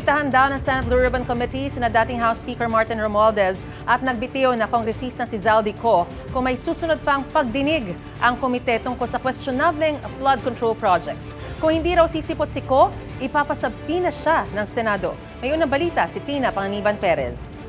Inimbitahan daw ng Senate Blue Ribbon Committee sina dating House Speaker Martin Romualdez at nagbitiw na kongresista si Zaldy Co kung may susunod pang pagdinig ang komite tungkol sa questionableng flood control projects. Kung hindi raw sisipot si Co, ipapasabi na siya ng Senado. Ngayon ang balita si Tina Panganiban Perez.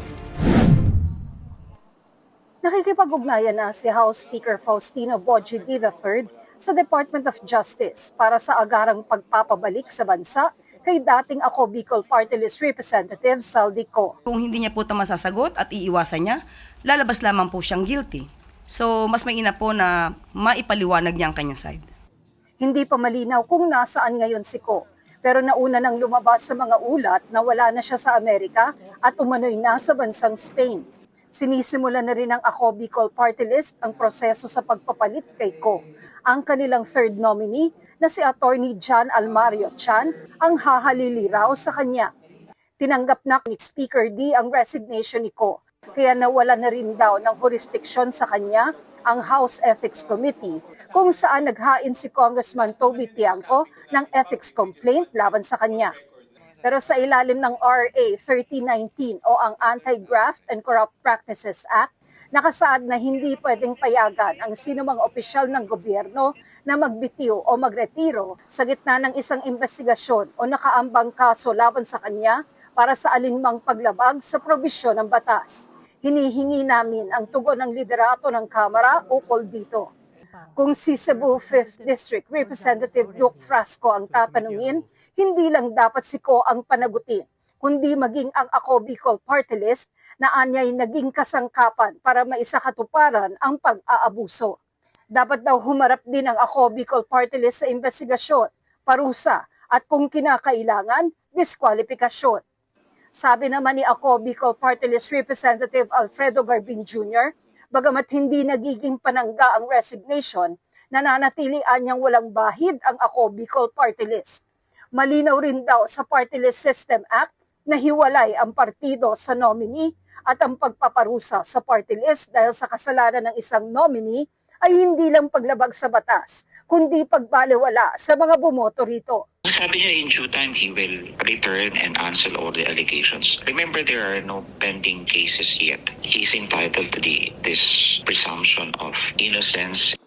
Nakikipag-ugnayan na si House Speaker Faustino Boji III sa Department of Justice para sa agarang pagpapabalik sa bansa kay dating Ako Bicol Party List Representative Zaldy Co. Kung hindi niya po ito masasagot at iiwasan niya, lalabas lamang po siyang guilty. So, mas mainam po na maipaliwanag niya ang kanyang side. Hindi pa malinaw kung nasaan ngayon si Co. Pero nauna nang lumabas sa mga ulat na wala na siya sa Amerika at umano'y nasa bansang Spain. Sinisimula na rin ng Ako Bicol Party List ang proseso sa pagpapalit kay Co. Ang kanilang third nominee na si Attorney John Almario Chan ang hahalili raw sa kanya. Tinanggap na ni Speaker D ang resignation ni Co. Kaya nawala na rin daw ng jurisdiction sa kanya ang House Ethics Committee kung saan naghain si Congressman Toby Tiangco ng ethics complaint laban sa kanya. Pero sa ilalim ng RA 3019 o ang Anti-Graft and Corrupt Practices Act, nakasaad na hindi pwedeng payagan ang sinumang opisyal ng gobyerno na magbitiw o magretiro sa gitna ng isang investigasyon o nakaambang kaso laban sa kanya para sa alinmang paglabag sa probisyon ng batas. Hinihingi namin ang tugon ng liderato ng Kamara ukol dito. Kung si Cebu 5th District Representative Duke Frasco ang tatanungin, hindi lang dapat si Co ang panagutin, kundi maging ang Ako Bicol Party List na anya'y naging kasangkapan para maisakatuparan ang pag-aabuso. Dapat daw humarap din ang Ako Bicol Party List sa investigasyon, parusa at kung kinakailangan, diskwalifikasyon. Sabi naman ni Ako Bicol Party List Representative Alfredo Garbin Jr., bagamat hindi nagiging panangga ang resignation, nananatili anyang walang bahid ang Ako Bicol Party List. Malinaw rin daw sa Party List System Act na hiwalay ang partido sa nominee at ang pagpaparusa sa party list dahil sa kasalanan ng isang nominee ay hindi lang paglabag sa batas, kundi pagbalewala sa mga bumoto rito. Sabi niya in due time, he will return and answer all the allegations. Remember, there are no pending cases yet. He's entitled to this presumption of innocence.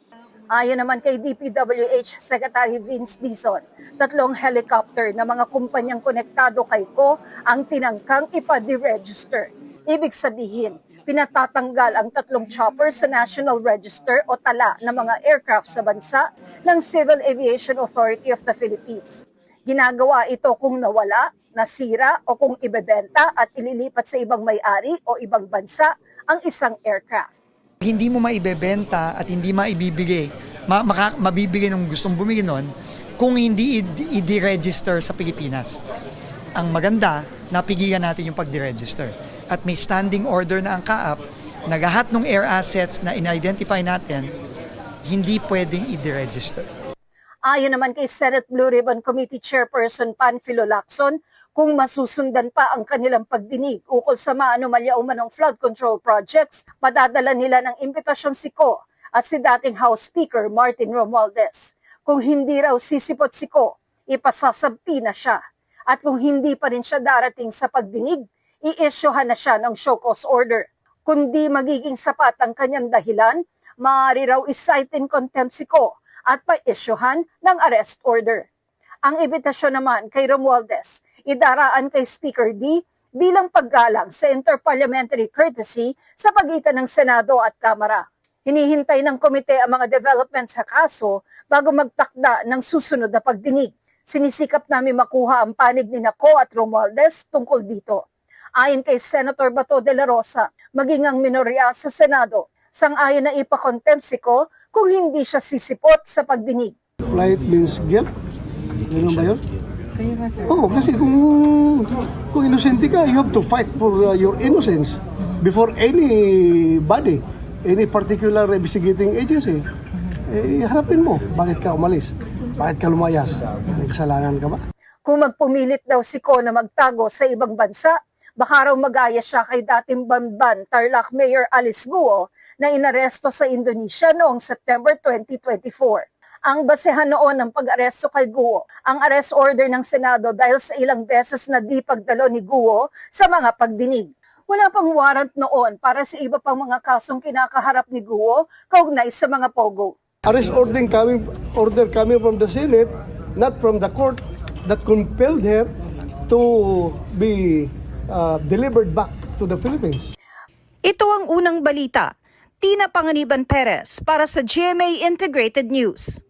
Ayon naman kay DPWH Secretary Vince Dizon, 3 helicopter na mga kumpanyang konektado kay Co ang tinangkang ipa-deregister. Ibig sabihin, pinatatanggal ang 3 choppers sa National Register o tala ng mga aircraft sa bansa ng Civil Aviation Authority of the Philippines. Ginagawa ito kung nawala, nasira o kung ibebenta at ililipat sa ibang may-ari o ibang bansa ang isang aircraft. Hindi mo maibebenta at hindi maibibigay, mabibigay ng gustong bumili nun kung hindi i-deregister sa Pilipinas. Ang maganda, napigilan natin yung pag-deregister. At may standing order na ang CAAP, nagahat ng air assets na in-identify natin, hindi pwedeng i-deregister. Ayon naman kay Senate Blue Ribbon Committee Chairperson Panfilo Lacson, kung masusundan pa ang kanilang pagdinig ukol sa maanomalya umanong flood control projects, padadala nila ng imbitasyon si Co at si dating House Speaker Martin Romualdez. Kung hindi raw sisipot si Co, ipasasampi na siya. At kung hindi pa rin siya darating sa pagdinig, i-issuehan na siya ng show cause order. Kundi magiging sapat ang kanyang dahilan, maaari raw i-cite in contempt si Co at pa-issuehan ng arrest order. Ang imbitasyon naman kay Romualdez, idaraan kay Speaker D bilang paggalang sa interparliamentary courtesy sa pagitan ng Senado at Kamara. Hinihintay ng komite ang mga development sa kaso bago magtakda ng susunod na pagdinig. Sinisikap namin makuha ang panig ni Co at Romualdez tungkol dito. Ayon kay Senator Bato de la Rosa, maging ang minorya sa Senado, sang-ayon na ipakontempt si Co kung hindi siya sisipot sa pagdinig. Flight means guilt? Ganun ba yun? Oo, kasi kung inosente ka, you have to fight for your innocence before anybody, any particular investigating agency. Harapin mo, bakit ka umalis? Bakit ka lumayas? May kasalanan ka ba? Kung magpumilit daw si Co na magtago sa ibang bansa, baka raw mag-aya siya kay dating Bamban Tarlac Mayor Alice Guo na inaresto sa Indonesia noong September 2024. Ang basehan noon ng pag-aresto kay Guo, ang arrest order ng Senado dahil sa ilang beses na di pagdalo ni Guo sa mga pagdinig. Wala pang warrant noon para sa iba pang mga kasong kinakaharap ni Guo kaugnay sa mga pogo. Arrest order coming from the Senate, not from the court, that compelled her to be delivered back to the Philippines. Ito ang unang balita. Tina Panganiban Perez para sa GMA Integrated News.